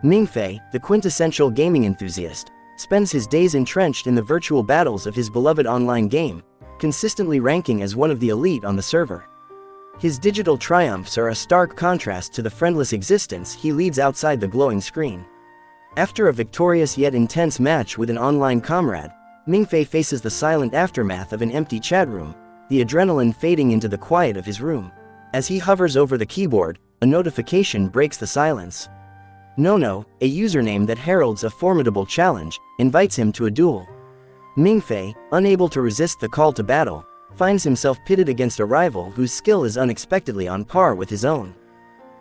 Mingfei, the quintessential gaming enthusiast, spends his days entrenched in the virtual battles of his beloved online game, consistently ranking as one of the elite on the server. His digital triumphs are a stark contrast to the friendless existence he leads outside the glowing screen. After a victorious yet intense match with an online comrade, Mingfei faces the silent aftermath of an empty chat room, the adrenaline fading into the quiet of his room. As he hovers over the keyboard, a notification breaks the silence. Nono, a username that heralds a formidable challenge, invites him to a duel. Mingfei, unable to resist the call to battle, finds himself pitted against a rival whose skill is unexpectedly on par with his own.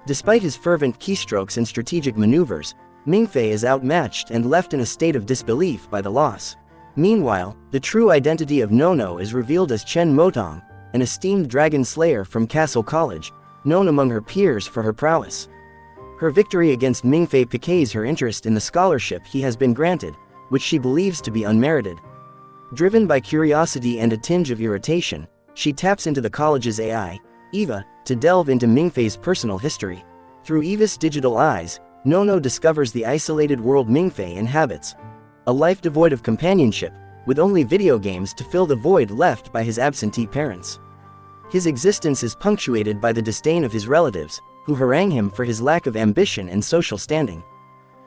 Despite his fervent keystrokes and strategic maneuvers, Mingfei is outmatched and left in a state of disbelief by the loss. Meanwhile, the true identity of Nono is revealed as Chen Motong, an esteemed dragon slayer from Castle College, known among her peers for her prowess. Her victory against Mingfei piques her interest in the scholarship he has been granted, which she believes to be unmerited. Driven by curiosity and a tinge of irritation, she taps into the college's AI, Eva, to delve into Mingfei's personal history. Through Eva's digital eyes, Nono discovers the isolated world Mingfei inhabits. A life devoid of companionship, with only video games to fill the void left by his absentee parents. His existence is punctuated by the disdain of his relatives, who harangue him for his lack of ambition and social standing.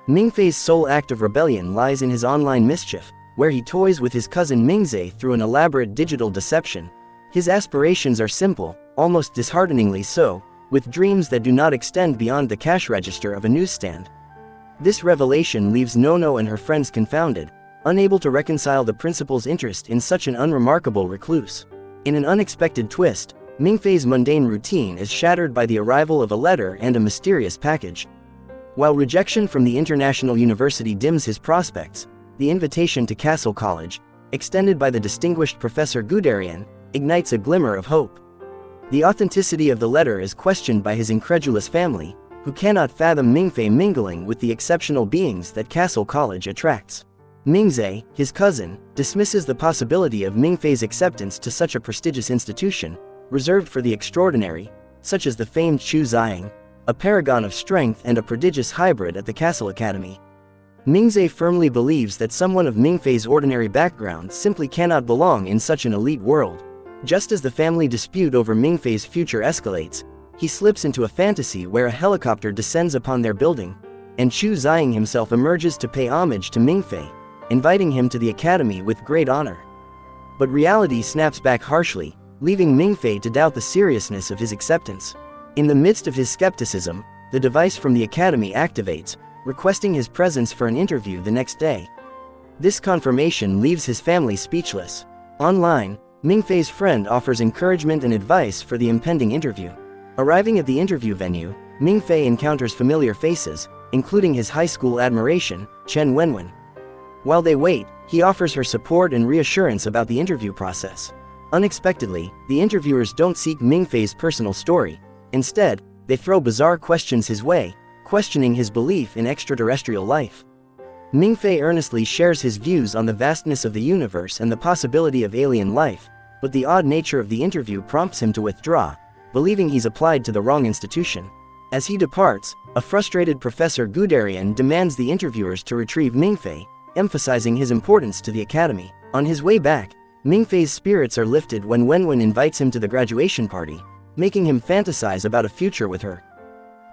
Mingfei's sole act of rebellion lies in his online mischief, where he toys with his cousin Mingzhe through an elaborate digital deception. His aspirations are simple, almost dishearteningly so, with dreams that do not extend beyond the cash register of a newsstand. This revelation leaves Nono and her friends confounded, unable to reconcile the principal's interest in such an unremarkable recluse. In an unexpected twist, Mingfei's mundane routine is shattered by the arrival of a letter and a mysterious package. While rejection from the international university dims his prospects, the invitation to Castle College, extended by the distinguished Professor Guderian, ignites a glimmer of hope. The authenticity of the letter is questioned by his incredulous family, who cannot fathom Mingfei mingling with the exceptional beings that Castle College attracts. Mingzhe, his cousin, dismisses the possibility of Mingfei's acceptance to such a prestigious institution, reserved for the extraordinary, such as the famed Chu Ziying, a paragon of strength and a prodigious hybrid at the Castle Academy. Mingzhe firmly believes that someone of Mingfei's ordinary background simply cannot belong in such an elite world. Just as the family dispute over Mingfei's future escalates, he slips into a fantasy where a helicopter descends upon their building, and Chu Ziying himself emerges to pay homage to Mingfei, inviting him to the academy with great honor. But reality snaps back harshly, leaving Mingfei to doubt the seriousness of his acceptance. In the midst of his skepticism, the device from the academy activates, requesting his presence for an interview the next day. This confirmation leaves his family speechless. Online, Mingfei's friend offers encouragement and advice for the impending interview. Arriving at the interview venue, Mingfei encounters familiar faces, including his high school admiration, Chen Wenwen. While they wait, he offers her support and reassurance about the interview process. Unexpectedly, the interviewers don't seek Mingfei's personal story. Instead, they throw bizarre questions his way, questioning his belief in extraterrestrial life. Mingfei earnestly shares his views on the vastness of the universe and the possibility of alien life, but the odd nature of the interview prompts him to withdraw, believing he's applied to the wrong institution. As he departs, a frustrated Professor Guderian demands the interviewers to retrieve Mingfei, emphasizing his importance to the academy. On his way back, Mingfei's spirits are lifted when Wenwen invites him to the graduation party, making him fantasize about a future with her.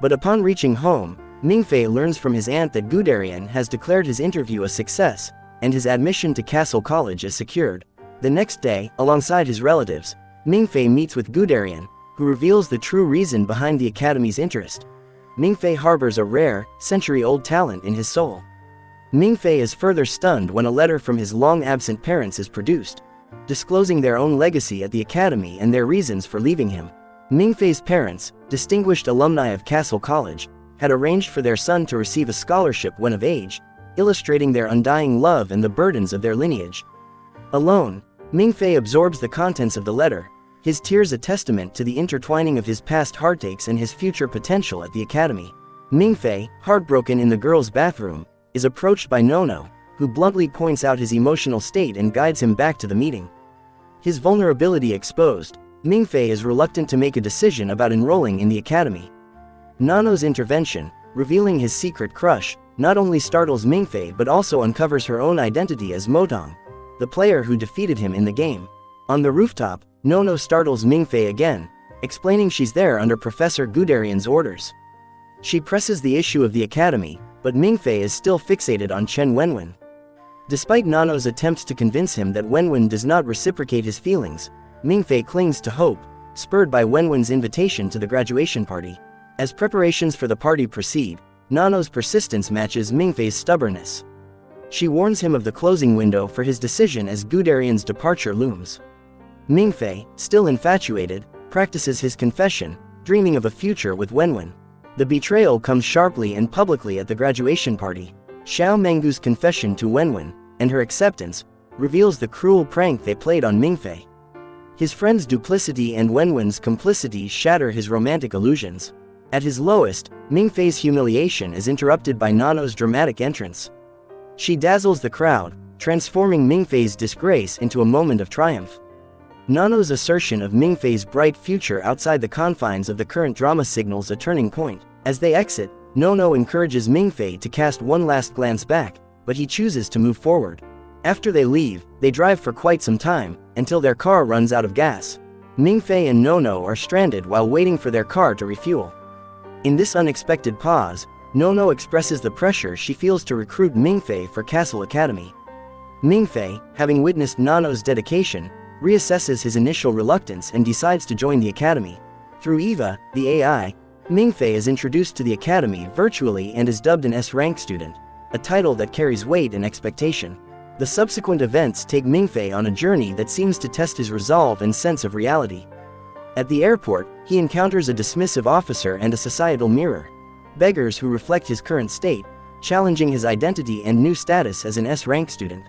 But upon reaching home, Mingfei learns from his aunt that Guderian has declared his interview a success, and his admission to Castle College is secured. The next day, alongside his relatives, Mingfei meets with Guderian, who reveals the true reason behind the academy's interest. Mingfei harbors a rare, century-old talent in his soul. Mingfei is further stunned when a letter from his long-absent parents is produced, disclosing their own legacy at the academy and their reasons for leaving him. Mingfei's parents, distinguished alumni of Castle College, had arranged for their son to receive a scholarship when of age, illustrating their undying love and the burdens of their lineage. Alone, Mingfei absorbs the contents of the letter, his tears a testament to the intertwining of his past heartaches and his future potential at the academy. Mingfei, heartbroken in the girls' bathroom, is approached by Nono, who bluntly points out his emotional state and guides him back to the meeting. His vulnerability exposed, Mingfei is reluctant to make a decision about enrolling in the academy. Nono's intervention, revealing his secret crush, not only startles Mingfei but also uncovers her own identity as Motong, the player who defeated him in the game. On the rooftop, Nono startles Mingfei again, explaining she's there under Professor Guderian's orders. She presses the issue of the academy, but Mingfei is still fixated on Chen Wenwen. Despite Nono's attempts to convince him that Wenwen does not reciprocate his feelings, Mingfei clings to hope, spurred by Wenwen's invitation to the graduation party. As preparations for the party proceed, Nono's persistence matches Mingfei's stubbornness. She warns him of the closing window for his decision as Guderian's departure looms. Mingfei, still infatuated, practices his confession, dreaming of a future with Wenwen. The betrayal comes sharply and publicly at the graduation party. Xiao Mengu's confession to Wenwen, and her acceptance, reveals the cruel prank they played on Mingfei. His friend's duplicity and Wenwen's complicity shatter his romantic illusions. At his lowest, Mingfei's humiliation is interrupted by Nono's dramatic entrance. She dazzles the crowd, transforming Mingfei's disgrace into a moment of triumph. Nono's assertion of Mingfei's bright future outside the confines of the current drama signals a turning point. As they exit, Nono encourages Mingfei to cast one last glance back, but he chooses to move forward. After they leave, they drive for quite some time, until their car runs out of gas. Mingfei and Nono are stranded while waiting for their car to refuel. In this unexpected pause, Nono expresses the pressure she feels to recruit Mingfei for Castle Academy. Mingfei, having witnessed Nono's dedication, reassesses his initial reluctance and decides to join the academy. Through Eva, the AI, Mingfei is introduced to the academy virtually and is dubbed an S-rank student, a title that carries weight and expectation. The subsequent events take Mingfei on a journey that seems to test his resolve and sense of reality. At the airport, he encounters a dismissive officer and a societal mirror, beggars who reflect his current state, challenging his identity and new status as an S-rank student.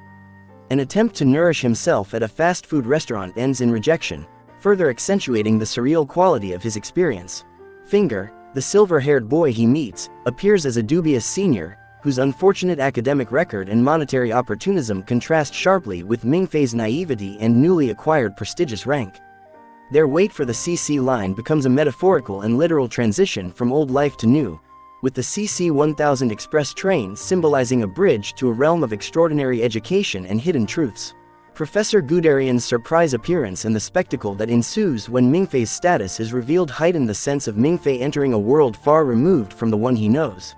An attempt to nourish himself at a fast food restaurant ends in rejection, further accentuating the surreal quality of his experience. Finger, the silver-haired boy he meets, appears as a dubious senior, whose unfortunate academic record and monetary opportunism contrast sharply with Mingfei's naivety and newly acquired prestigious rank. Their wait for the CC line becomes a metaphorical and literal transition from old life to new, with the CC 1000 express train symbolizing a bridge to a realm of extraordinary education and hidden truths. Professor Guderian's surprise appearance and the spectacle that ensues when Mingfei's status is revealed heighten the sense of Mingfei entering a world far removed from the one he knows.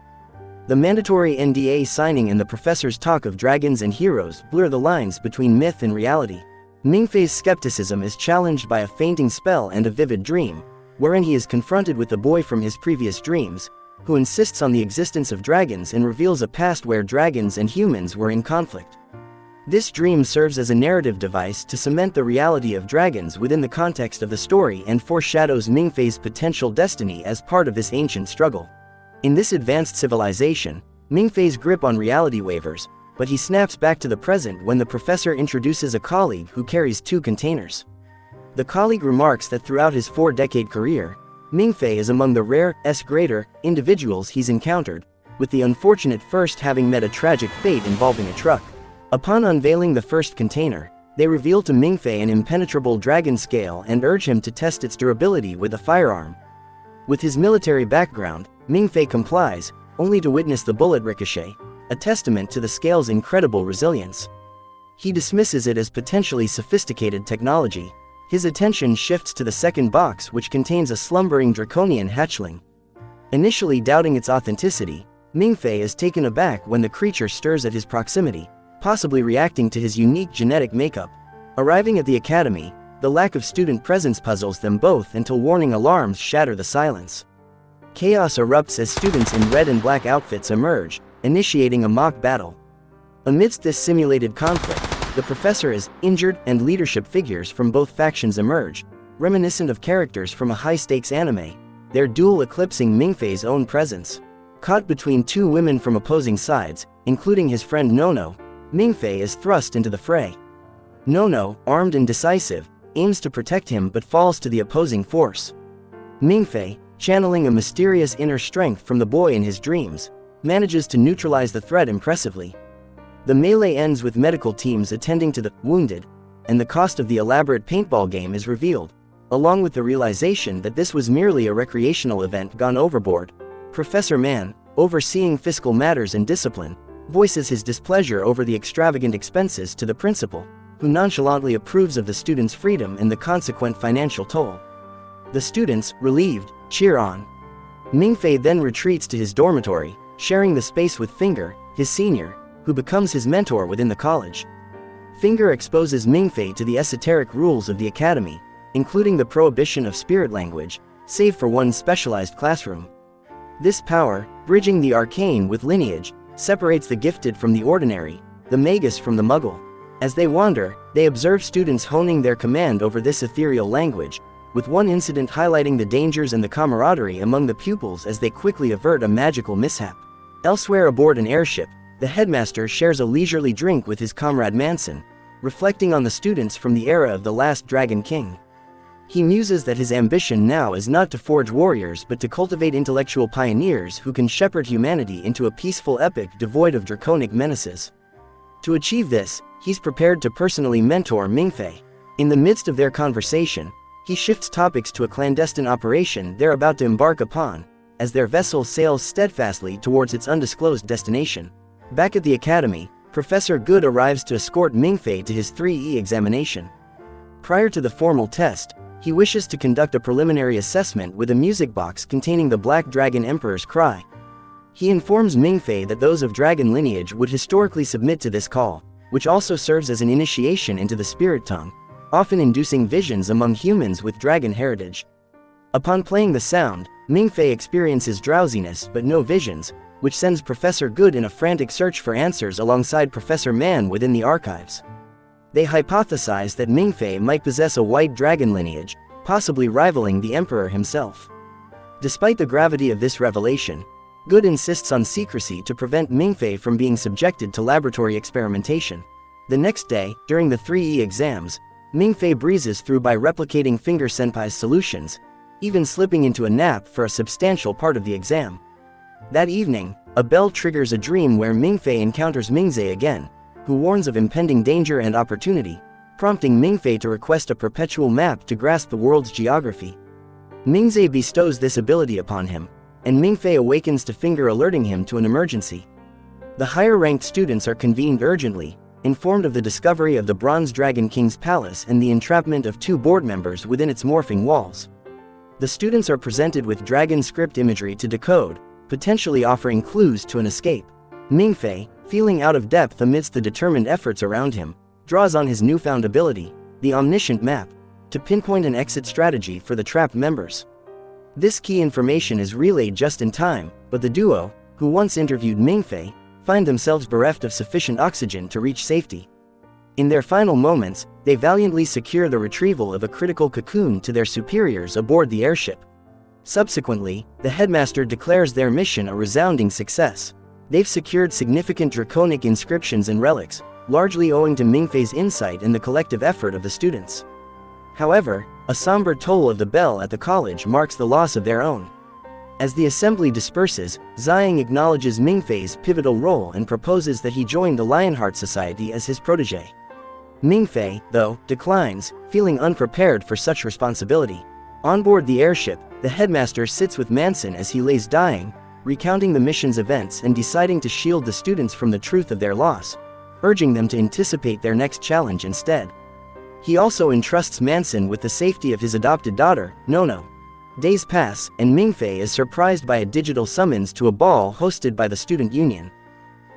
The mandatory NDA signing and the professor's talk of dragons and heroes blur the lines between myth and reality. Mingfei's skepticism is challenged by a fainting spell and a vivid dream, wherein he is confronted with the boy from his previous dreams, who insists on the existence of dragons and reveals a past where dragons and humans were in conflict. This dream serves as a narrative device to cement the reality of dragons within the context of the story and foreshadows Mingfei's potential destiny as part of this ancient struggle. In this advanced civilization, Mingfei's grip on reality wavers, but he snaps back to the present when the professor introduces a colleague who carries 2 containers. The colleague remarks that throughout his 4-decade career, Mingfei is among the rare S-grader individuals he's encountered, with the unfortunate first having met a tragic fate involving a truck. Upon unveiling the first container, they reveal to Mingfei an impenetrable dragon scale and urge him to test its durability with a firearm. With his military background, Mingfei complies, only to witness the bullet ricochet, a testament to the scale's incredible resilience. He dismisses it as potentially sophisticated technology. His attention shifts to the second box, which contains a slumbering draconian hatchling. Initially doubting its authenticity, Mingfei is taken aback when the creature stirs at his proximity, possibly reacting to his unique genetic makeup. Arriving at the academy, the lack of student presence puzzles them both until warning alarms shatter the silence. Chaos erupts as students in red and black outfits emerge, initiating a mock battle. Amidst this simulated conflict, the professor is injured and leadership figures from both factions emerge, reminiscent of characters from a high-stakes anime, their duel eclipsing Mingfei's own presence. Caught between 2 women from opposing sides, including his friend Nono, Mingfei is thrust into the fray. Nono, armed and decisive, aims to protect him but falls to the opposing force. Mingfei, channeling a mysterious inner strength from the boy in his dreams, manages to neutralize the threat impressively. The melee ends with medical teams attending to the wounded, and the cost of the elaborate paintball game is revealed, along with the realization that this was merely a recreational event gone overboard. Professor Man, overseeing fiscal matters and discipline, voices his displeasure over the extravagant expenses to the principal, who nonchalantly approves of the students' freedom and the consequent financial toll. The students, relieved, cheer on. Mingfei then retreats to his dormitory, sharing the space with Finger, his senior, who becomes his mentor within the college. Finger exposes Mingfei to the esoteric rules of the academy, including the prohibition of spirit language, save for one specialized classroom. This power, bridging the arcane with lineage, separates the gifted from the ordinary, the magus from the muggle. As they wander, they observe students honing their command over this ethereal language, with one incident highlighting the dangers and the camaraderie among the pupils as they quickly avert a magical mishap. Elsewhere aboard an airship, the headmaster shares a leisurely drink with his comrade Manson, reflecting on the students from the era of the last Dragon King. He muses that his ambition now is not to forge warriors but to cultivate intellectual pioneers who can shepherd humanity into a peaceful epoch devoid of draconic menaces. To achieve this, he's prepared to personally mentor Mingfei. In the midst of their conversation, he shifts topics to a clandestine operation they're about to embark upon, as their vessel sails steadfastly towards its undisclosed destination. Back at the academy, Professor Good arrives to escort Mingfei to his 3E examination. Prior to the formal test, he wishes to conduct a preliminary assessment with a music box containing the Black Dragon Emperor's cry. He informs Mingfei that those of dragon lineage would historically submit to this call, which also serves as an initiation into the spirit tongue, often inducing visions among humans with dragon heritage. Upon playing the sound, Mingfei experiences drowsiness but no visions, which sends Professor Good in a frantic search for answers alongside Professor Man within the archives. They hypothesize that Mingfei might possess a white dragon lineage, possibly rivaling the Emperor himself. Despite the gravity of this revelation, Good insists on secrecy to prevent Mingfei from being subjected to laboratory experimentation. The next day, during the 3E exams, Mingfei breezes through by replicating Finger Senpai's solutions, even slipping into a nap for a substantial part of the exam. That evening, a bell triggers a dream where Mingfei encounters Mingzhe again, who warns of impending danger and opportunity, prompting Mingfei to request a perpetual map to grasp the world's geography. Mingzhe bestows this ability upon him, and Mingfei awakens to Finger alerting him to an emergency. The higher-ranked students are convened urgently, informed of the discovery of the Bronze Dragon King's palace and the entrapment of 2 board members within its morphing walls. The students are presented with dragon script imagery to decode, potentially offering clues to an escape. Mingfei, feeling out of depth amidst the determined efforts around him, draws on his newfound ability, the Omniscient Map, to pinpoint an exit strategy for the trapped members. This key information is relayed just in time, but the duo, who once interviewed Mingfei, find themselves bereft of sufficient oxygen to reach safety. In their final moments, they valiantly secure the retrieval of a critical cocoon to their superiors aboard the airship. Subsequently, the headmaster declares their mission a resounding success. They've secured significant draconic inscriptions and relics, largely owing to Mingfei's insight and the collective effort of the students. However, a somber toll of the bell at the college marks the loss of their own. As the assembly disperses, Ziyang acknowledges Mingfei's pivotal role and proposes that he join the Lionheart Society as his protege. Mingfei, though, declines, feeling unprepared for such responsibility. On board the airship, the headmaster sits with Manson as he lays dying, recounting the mission's events and deciding to shield the students from the truth of their loss, urging them to anticipate their next challenge instead. He also entrusts Manson with the safety of his adopted daughter, Nono. Days pass, and Mingfei is surprised by a digital summons to a ball hosted by the student union.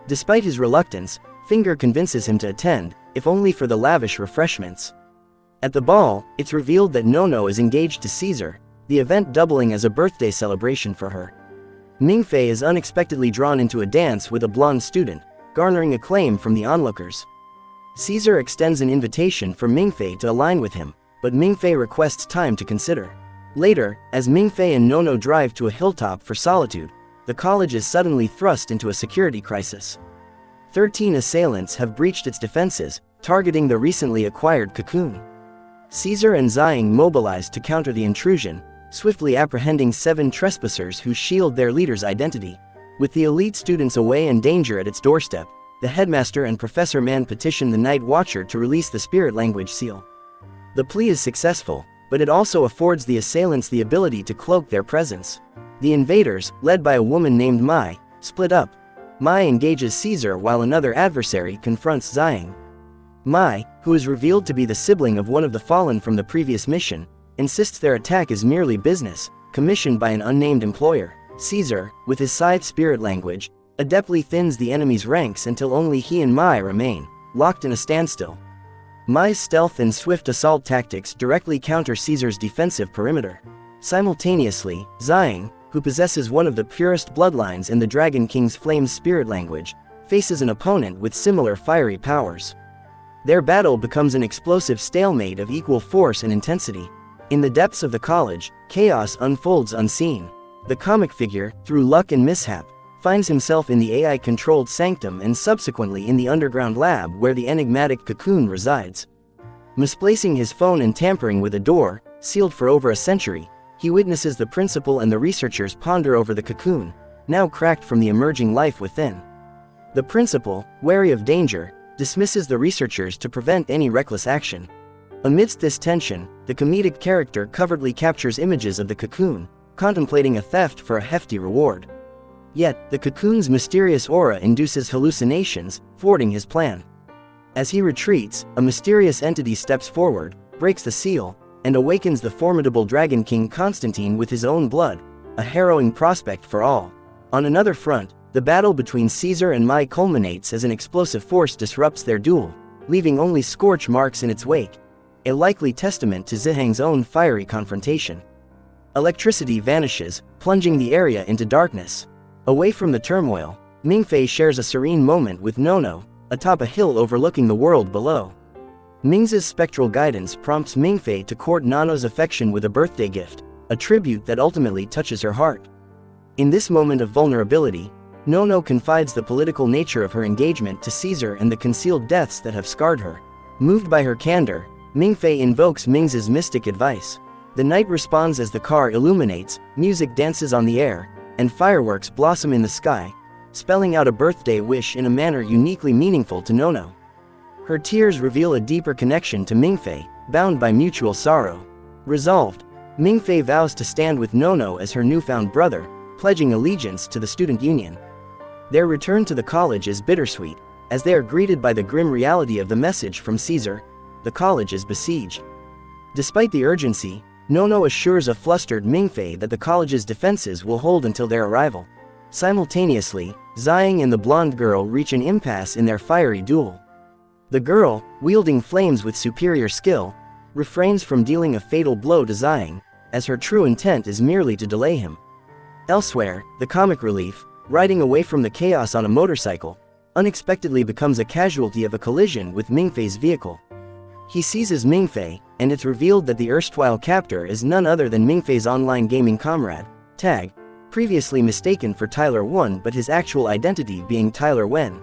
Despite his reluctance, Finger convinces him to attend, if only for the lavish refreshments. At the ball, it's revealed that Nono is engaged to Caesar, the event doubling as a birthday celebration for her. Mingfei is unexpectedly drawn into a dance with a blonde student, garnering acclaim from the onlookers. Caesar extends an invitation for Mingfei to align with him, but Mingfei requests time to consider. Later, as Mingfei and Nono drive to a hilltop for solitude, the college is suddenly thrust into a security crisis. 13 assailants have breached its defenses, targeting the recently acquired cocoon. Caesar and Ziyang mobilize to counter the intrusion, swiftly apprehending 7 trespassers who shield their leader's identity. With the elite students away and danger at its doorstep, the headmaster and Professor Man petition the Night Watcher to release the spirit language seal. The plea is successful, but it also affords the assailants the ability to cloak their presence. The invaders, led by a woman named Mai, Split up. Mai engages Caesar while another adversary confronts Xiang. Mai, who is revealed to be the sibling of one of the fallen from the previous mission, insists their attack is merely business, commissioned by an unnamed employer. Caesar, with his scythe spirit language, adeptly thins the enemy's ranks until only he and Mai remain, locked in a standstill. Mai's stealth and swift assault tactics directly counter Caesar's defensive perimeter. Simultaneously, Xiang, who possesses one of the purest bloodlines in the Dragon King's Flame's spirit language, faces an opponent with similar fiery powers. Their battle becomes an explosive stalemate of equal force and intensity. In the depths of the college, chaos unfolds unseen. The comic figure, through luck and mishap, finds himself in the AI-controlled sanctum and subsequently in the underground lab where the enigmatic cocoon resides. Misplacing his phone and tampering with a door, sealed for over a century, he witnesses the principal and the researchers ponder over the cocoon, now cracked from the emerging life within. The principal, wary of danger, dismisses the researchers to prevent any reckless action. Amidst this tension, the comedic character covertly captures images of the cocoon, contemplating a theft for a hefty reward. Yet, the cocoon's mysterious aura induces hallucinations, thwarting his plan. As he retreats, a mysterious entity steps forward, breaks the seal, and awakens the formidable Dragon King Constantine with his own blood, a harrowing prospect for all. On another front, the battle between Caesar and Mai culminates as an explosive force disrupts their duel, leaving only scorch marks in its wake, a likely testament to Zihang's own fiery confrontation. Electricity vanishes, plunging the area into darkness. Away from the turmoil, Mingfei shares a serene moment with Nono, atop a hill overlooking the world below. Ming's spectral guidance prompts Mingfei to court Nono's affection with a birthday gift, a tribute that ultimately touches her heart. In this moment of vulnerability, Nono confides the political nature of her engagement to Caesar and the concealed deaths that have scarred her. Moved by her candor, Mingfei invokes Ming's mystic advice. The night responds as the car illuminates, music dances on the air, and fireworks blossom in the sky, spelling out a birthday wish in a manner uniquely meaningful to Nono. Her tears reveal a deeper connection to Mingfei, bound by mutual sorrow. Resolved, Mingfei vows to stand with Nono as her newfound brother, pledging allegiance to the student union. Their return to the college is bittersweet, as they are greeted by the grim reality of the message from Caesar: the college is besieged. Despite the urgency, Nono assures a flustered Mingfei that the college's defenses will hold until their arrival. Simultaneously, Xiang and the blonde girl reach an impasse in their fiery duel. The girl, wielding flames with superior skill, refrains from dealing a fatal blow to Xiang, as her true intent is merely to delay him. Elsewhere, the comic relief, riding away from the chaos on a motorcycle, unexpectedly becomes a casualty of a collision with Mingfei's vehicle. He seizes Mingfei, and it's revealed that the erstwhile captor is none other than Mingfei's online gaming comrade, Tag, previously mistaken for Tyler Wen but his actual identity being Tyler Wen.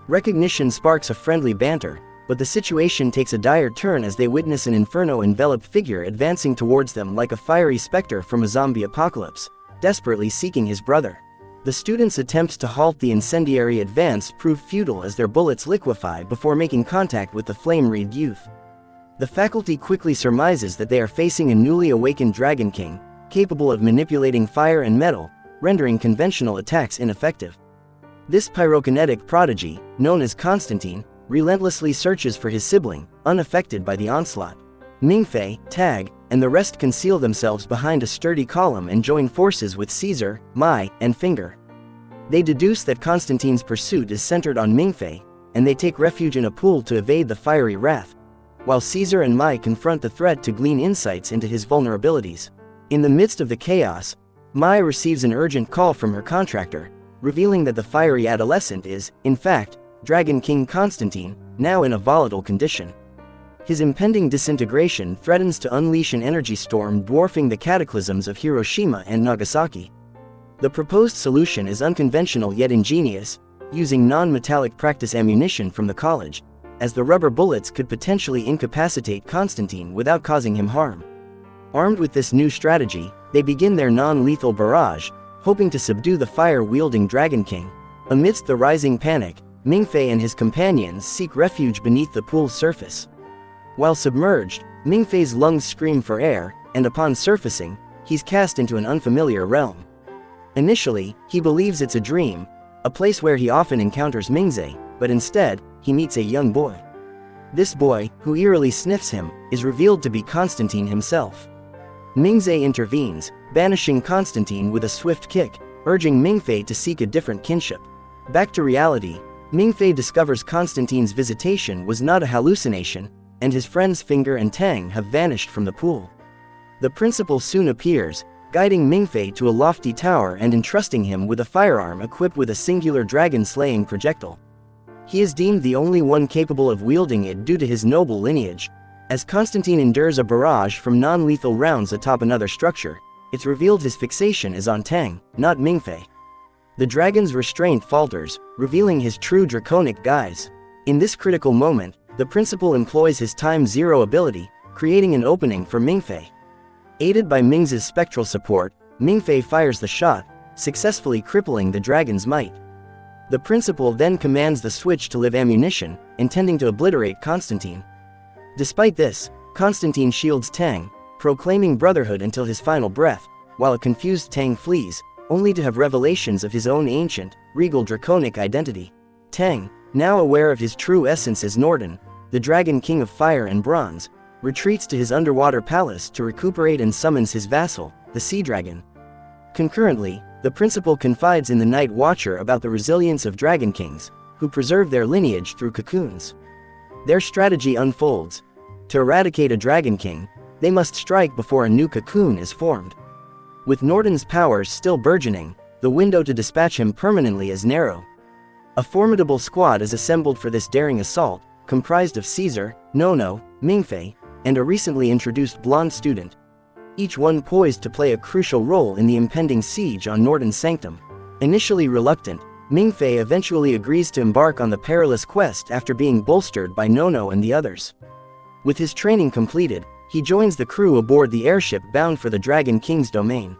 Recognition sparks a friendly banter, but the situation takes a dire turn as they witness an inferno-enveloped figure advancing towards them like a fiery specter from a zombie apocalypse, desperately seeking his brother. The students' attempts to halt the incendiary advance prove futile as their bullets liquefy before making contact with the flame-wreathed youth. The faculty quickly surmises that they are facing a newly awakened Dragon King, capable of manipulating fire and metal, rendering conventional attacks ineffective. This pyrokinetic prodigy, known as Constantine, relentlessly searches for his sibling, unaffected by the onslaught. Mingfei, Tag, and the rest conceal themselves behind a sturdy column and join forces with Caesar, Mai, and Finger. They deduce that Constantine's pursuit is centered on Mingfei, and they take refuge in a pool to evade the fiery wrath, while Caesar and Mai confront the threat to glean insights into his vulnerabilities. In the midst of the chaos, Mai receives an urgent call from her contractor, revealing that the fiery adolescent is, in fact, Dragon King Constantine, now in a volatile condition. His impending disintegration threatens to unleash an energy storm dwarfing the cataclysms of Hiroshima and Nagasaki. The proposed solution is unconventional yet ingenious, using non-metallic practice ammunition from the college, as the rubber bullets could potentially incapacitate Constantine without causing him harm. Armed with this new strategy, they begin their non-lethal barrage, hoping to subdue the fire-wielding Dragon King. Amidst the rising panic, Mingfei and his companions seek refuge beneath the pool's surface. While submerged, Mingfei's lungs scream for air, and upon surfacing, he's cast into an unfamiliar realm. Initially, he believes it's a dream, a place where he often encounters Mingze, but instead, he meets a young boy. This boy, who eerily sniffs him, is revealed to be Constantine himself. Mingze intervenes, banishing Constantine with a swift kick, urging Mingfei to seek a different kinship. Back to reality, Mingfei discovers Constantine's visitation was not a hallucination, and his friends Finger and Tang have vanished from the pool. The principal soon appears, guiding Mingfei to a lofty tower and entrusting him with a firearm equipped with a singular dragon-slaying projectile. He is deemed the only one capable of wielding it due to his noble lineage. As Constantine endures a barrage from non-lethal rounds atop another structure, it's revealed his fixation is on Tang, not Mingfei. The dragon's restraint falters, revealing his true draconic guise. In this critical moment, the principal employs his Time Zero ability, creating an opening for Mingfei. Aided by Ming's spectral support, Mingfei fires the shot, successfully crippling the dragon's might. The principal then commands the switch to live ammunition, intending to obliterate Constantine. Despite this, Constantine shields Tang, proclaiming brotherhood until his final breath, while a confused Tang flees, only to have revelations of his own ancient, regal draconic identity. Tang, now aware of his true essence as Norden, the Dragon King of Fire and Bronze, retreats to his underwater palace to recuperate and summons his vassal, the Sea Dragon. Concurrently, the principal confides in the Night Watcher about the resilience of Dragon Kings, who preserve their lineage through cocoons. Their strategy unfolds. To eradicate a Dragon King, they must strike before a new cocoon is formed. With Norden's powers still burgeoning, the window to dispatch him permanently is narrow. A formidable squad is assembled for this daring assault, comprised of Caesar, Nono, Mingfei, and a recently introduced blonde student, each one poised to play a crucial role in the impending siege on Norden's sanctum. Initially reluctant, Mingfei eventually agrees to embark on the perilous quest after being bolstered by Nono and the others. With his training completed, he joins the crew aboard the airship bound for the Dragon King's domain.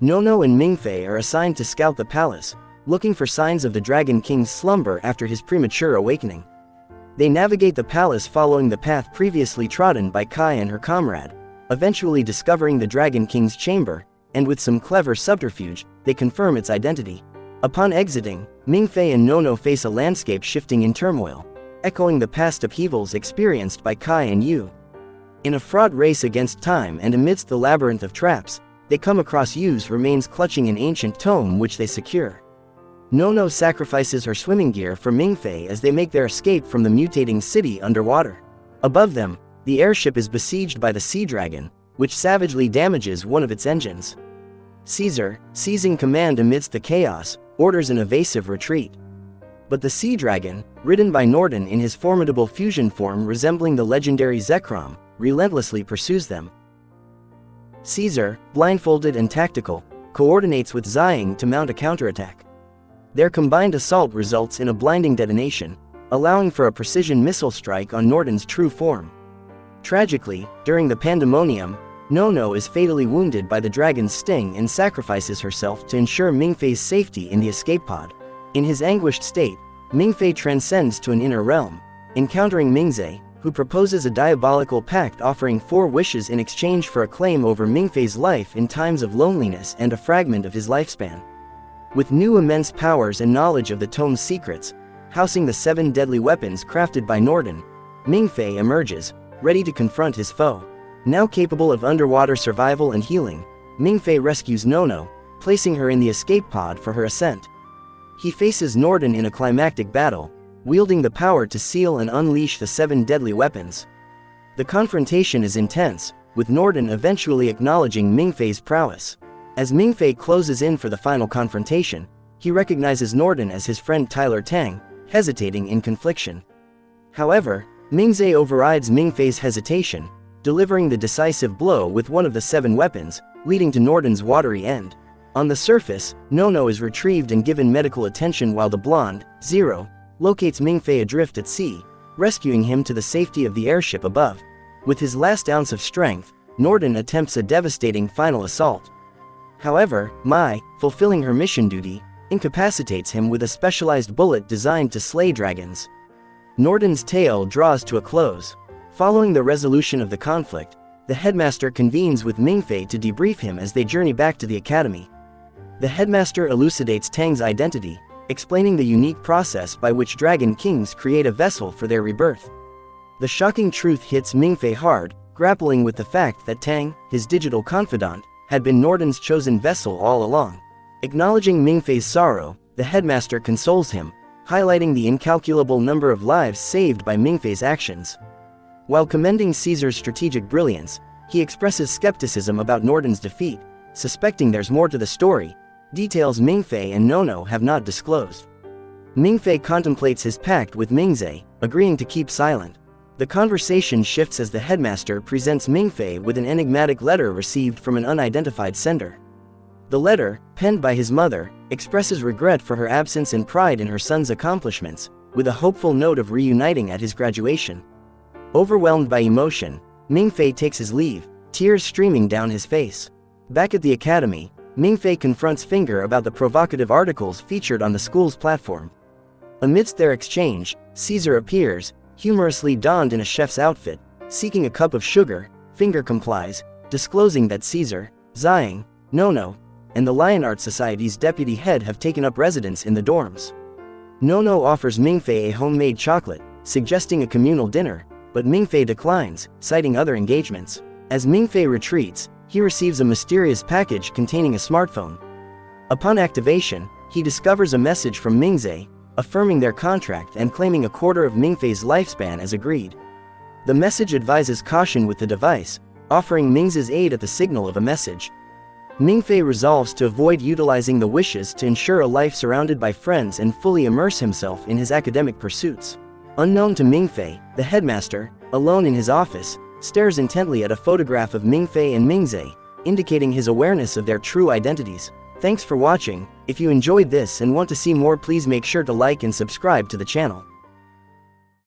Nono and Mingfei are assigned to scout the palace, looking for signs of the Dragon King's slumber after his premature awakening. They navigate the palace following the path previously trodden by Kai and her comrade, eventually discovering the Dragon King's chamber, and with some clever subterfuge, they confirm its identity. Upon exiting, Mingfei and Nono face a landscape shifting in turmoil, echoing the past upheavals experienced by Kai and Yu. In a fraught race against time and amidst the labyrinth of traps, they come across Yu's remains clutching an ancient tome which they secure. Nono sacrifices her swimming gear for Mingfei as they make their escape from the mutating city underwater. Above them, the airship is besieged by the Sea Dragon, which savagely damages one of its engines. Caesar, seizing command amidst the chaos, orders an evasive retreat. But the Sea Dragon, ridden by Norden in his formidable fusion form resembling the legendary Zekrom, relentlessly pursues them. Caesar, blindfolded and tactical, coordinates with Xiang to mount a counterattack. Their combined assault results in a blinding detonation, allowing for a precision missile strike on Norden's true form. Tragically, during the pandemonium, Nono is fatally wounded by the dragon's sting and sacrifices herself to ensure Mingfei's safety in the escape pod. In his anguished state, Mingfei transcends to an inner realm, encountering Mingze, who proposes a diabolical pact offering 4 wishes in exchange for a claim over Mingfei's life in times of loneliness and a fragment of his lifespan. With new immense powers and knowledge of the tome's secrets, housing the 7 deadly weapons crafted by Norden, Mingfei emerges, ready to confront his foe. Now capable of underwater survival and healing, Mingfei rescues Nono, placing her in the escape pod for her ascent. He faces Norden in a climactic battle, wielding the power to seal and unleash the 7 deadly weapons. The confrontation is intense, with Norden eventually acknowledging Mingfei's prowess. As Mingfei closes in for the final confrontation, he recognizes Norden as his friend Tyler Tang, hesitating in confliction. However, Mingze overrides Mingfei's hesitation, delivering the decisive blow with one of the 7 weapons, leading to Norden's watery end. On the surface, Nono is retrieved and given medical attention while the blonde, Zero, locates Mingfei adrift at sea, rescuing him to the safety of the airship above. With his last ounce of strength, Norden attempts a devastating final assault. However, Mai, fulfilling her mission duty, incapacitates him with a specialized bullet designed to slay dragons. Norden's tale draws to a close. Following the resolution of the conflict, the headmaster convenes with Mingfei to debrief him as they journey back to the academy. The headmaster elucidates Tang's identity, explaining the unique process by which dragon kings create a vessel for their rebirth. The shocking truth hits Mingfei hard, grappling with the fact that Tang, his digital confidant, had been Norden's chosen vessel all along. Acknowledging Mingfei's sorrow, the headmaster consoles him, highlighting the incalculable number of lives saved by Mingfei's actions. While commending Caesar's strategic brilliance, he expresses skepticism about Norden's defeat, suspecting there's more to the story, details Mingfei and Nono have not disclosed. Mingfei contemplates his pact with Mingzhe, agreeing to keep silent. The conversation shifts as the headmaster presents Mingfei with an enigmatic letter received from an unidentified sender. The letter, penned by his mother, expresses regret for her absence and pride in her son's accomplishments, with a hopeful note of reuniting at his graduation. Overwhelmed by emotion, Mingfei takes his leave, tears streaming down his face. Back at the academy, Mingfei confronts Finger about the provocative articles featured on the school's platform. Amidst their exchange, Caesar appears, humorously donned in a chef's outfit, seeking a cup of sugar. Finger complies, disclosing that Caesar, Zhang, Nono, and the Lion Art Society's deputy head have taken up residence in the dorms. Nono offers Mingfei a homemade chocolate, suggesting a communal dinner, but Mingfei declines, citing other engagements. As Mingfei retreats, he receives a mysterious package containing a smartphone. Upon activation, he discovers a message from Mingzhe, affirming their contract and claiming a quarter of Mingfei's lifespan as agreed. The message advises caution with the device, offering Mingzhe's aid at the signal of a message. Mingfei resolves to avoid utilizing the wishes to ensure a life surrounded by friends and fully immerse himself in his academic pursuits. Unknown to Mingfei, the headmaster, alone in his office, stares intently at a photograph of Mingfei and Mingzhe, indicating his awareness of their true identities. Thanks for watching. If you enjoyed this and want to see more, please make sure to like and subscribe to the channel.